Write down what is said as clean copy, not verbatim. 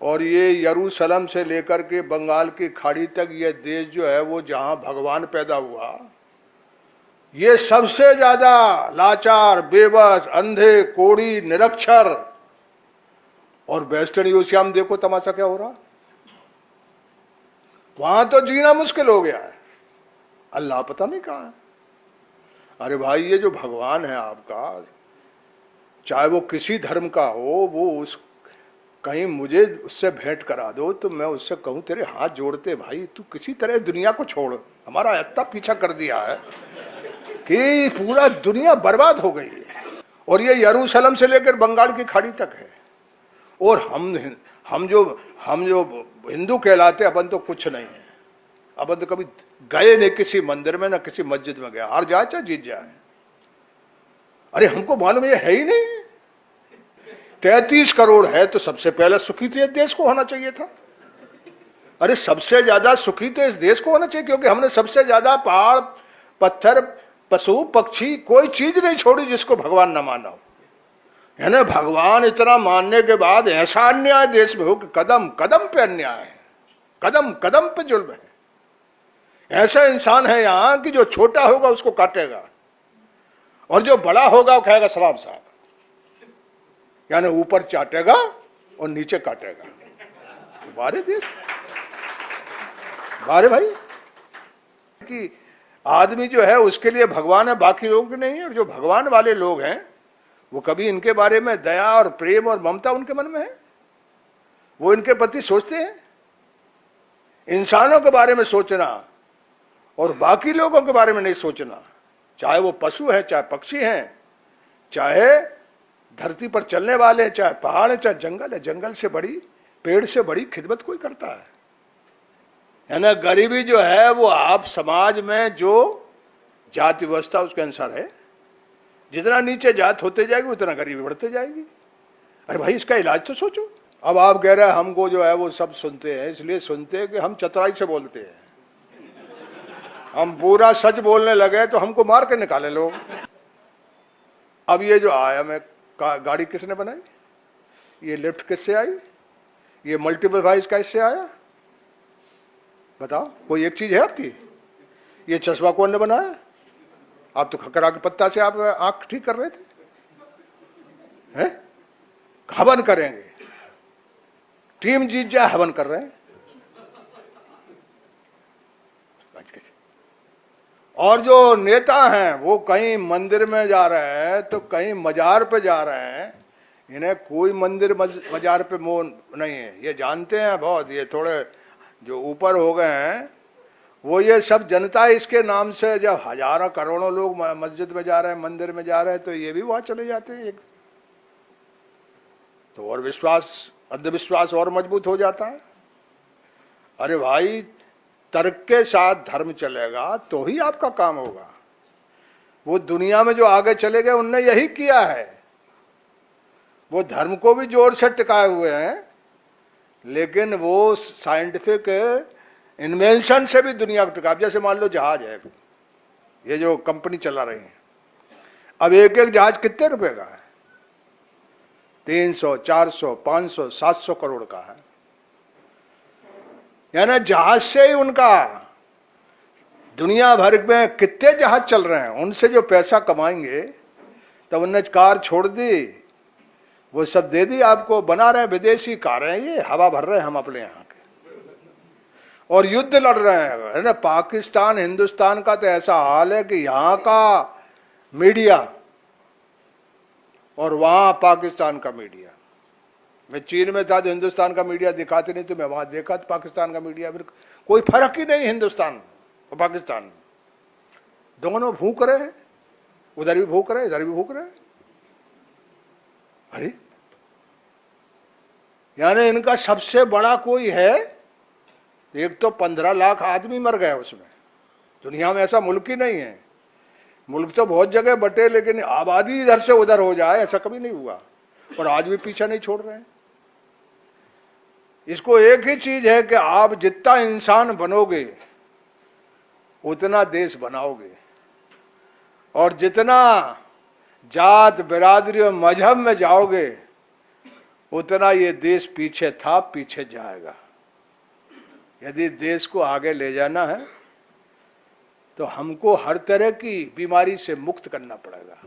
और ये यरूशलेम से लेकर के बंगाल की खाड़ी तक ये देश जो है वो जहां भगवान पैदा हुआ, ये सबसे ज्यादा लाचार, बेबस, अंधे, कोढ़ी, निरक्षर। और वेस्टर्न यूरोसिया में देखो तमाशा क्या हो रहा, वहां तो जीना मुश्किल हो गया है। अल्लाह पता नहीं कहां है। अरे भाई, ये जो भगवान है आपका, चाहे वो किसी धर्म का हो, वो उस कहीं मुझे उससे भेंट करा दो तो मैं उससे कहूं तेरे हाथ जोड़ते भाई, तू किसी तरह दुनिया को छोड़, हमारा इतना पीछा कर दिया है कि पूरा दुनिया बर्बाद हो गई है। और ये यरूशलेम से लेकर बंगाल की खाड़ी तक है। और हम जो हिंदू कहलाते, अपन तो कुछ नहीं है। अपन तो कभी गए नहीं किसी मंदिर में, ना किसी मस्जिद में गया, हार जाए चाहे जीत जाए। अरे हमको मालूम ये है ही नहीं। 33 करोड़ है तो सबसे पहले सुखी तो इस देश को होना चाहिए था। अरे सबसे ज्यादा सुखी तो इस देश को होना चाहिए, क्योंकि हमने सबसे ज्यादा पहाड़, पत्थर, पशु, पक्षी, कोई चीज नहीं छोड़ी जिसको भगवान न माना हो। है ना, भगवान इतना मानने के बाद ऐसा अन्याय देश में हो कि कदम कदम पे अन्याय है, कदम कदम पे जुल्म है। ऐसा इंसान है यहां कि जो छोटा होगा उसको काटेगा और जो बड़ा होगा वो कहेगा सलाम साहब, यानी ऊपर चाटेगा और नीचे काटेगा। बारे देश, बारे भाई कि आदमी जो है उसके लिए भगवान है, बाकी लोग नहीं है। जो भगवान वाले लोग हैं वो कभी इनके बारे में दया और प्रेम और ममता उनके मन में है, वो इनके प्रति सोचते हैं। इंसानों के बारे में सोचना और बाकी लोगों के बारे में नहीं सोचना, चाहे वो पशु है, चाहे पक्षी हैं, चाहे धरती पर चलने वाले हैं, चाहे पहाड़ है, चाहे जंगल है। जंगल से बड़ी, पेड़ से बड़ी खिदमत कोई करता है ना। गरीबी जो है वो आप समाज में जो जाति व्यवस्था उसके अनुसार है, जितना नीचे जात होते जाएगी उतना गरीबी बढ़ते जाएगी। अरे भाई, इसका इलाज तो सोचो। अब आप कह रहे हैं हमको जो है वो सब सुनते हैं, इसलिए सुनते हैं कि हम चतुराई से बोलते हैं। हम पूरा सच बोलने लगे तो हमको मार के निकाले लोग। अब ये जो आया मैं गाड़ी किसने बनाई, ये लिफ्ट किससे आई, ये मल्टीपल वाइज कैसे आया, बताओ। कोई एक चीज है आपकी। ये चश्मा कौन ने बनाया, आप तो खकरा के पत्ता से आप आंख ठीक कर रहे थे, हैं? हवन करेंगे, टीम जीत जाए, हवन कर रहे हैं। और जो नेता हैं वो कहीं मंदिर में जा रहे हैं तो कहीं मजार पे जा रहे हैं। इन्हें कोई मंदिर मजार पे मोह नहीं है, ये जानते हैं बहुत। ये थोड़े जो ऊपर हो गए हैं वो ये सब जनता इसके नाम से, जब हजारों करोड़ों लोग मस्जिद में जा रहे हैं, मंदिर में जा रहे हैं, तो ये भी वहां चले जाते हैं। तो और विश्वास, अंधविश्वास और मजबूत हो जाता है। अरे भाई, तर्क के साथ धर्म चलेगा तो ही आपका काम होगा। वो दुनिया में जो आगे चले गए उनने यही किया है। वो धर्म को भी जोर से टिकाए हुए हैं, लेकिन वो साइंटिफिक इन्वेंशन से भी दुनिया को टिका। जैसे मान लो जहाज है, ये जो कंपनी चला रही है, अब एक एक जहाज कितने रुपए का है, 300, 400, 500, 700 करोड़ का है। यानी जहाज से ही उनका दुनिया भर में कितने जहाज चल रहे हैं, उनसे जो पैसा कमाएंगे। तब उन्होंने कार छोड़ दी, वो सब दे दी आपको, बना रहे हैं विदेशी कारें, ये हवा भर रहे हैं हम अपने यहाँ के, और युद्ध लड़ रहे हैं। है ना, पाकिस्तान हिंदुस्तान का तो ऐसा हाल है कि यहाँ का मीडिया और वहां पाकिस्तान का मीडिया। मैं चीन में था तो हिंदुस्तान का मीडिया दिखाते नहीं, तो मैं वहां देखा तो पाकिस्तान का मीडिया, फिर कोई फर्क ही नहीं हिंदुस्तान और पाकिस्तान में। दोनों भूख रहे हैं, उधर भी भूख रहे, इधर भी भूख रहे। अरे यानी इनका सबसे बड़ा कोई है, एक तो 15 लाख आदमी मर गए उसमें। दुनिया में ऐसा मुल्क ही नहीं है। मुल्क तो बहुत जगह बटे, लेकिन आबादी इधर से उधर हो जाए ऐसा कभी नहीं हुआ, और आज भी पीछा नहीं छोड़ रहे हैं। इसको एक ही चीज है कि आप जितना इंसान बनोगे उतना देश बनाओगे, और जितना जात बिरादरी और मजहब में जाओगे उतना ये देश पीछे था, पीछे जाएगा। यदि देश को आगे ले जाना है तो हमको हर तरह की बीमारी से मुक्त करना पड़ेगा।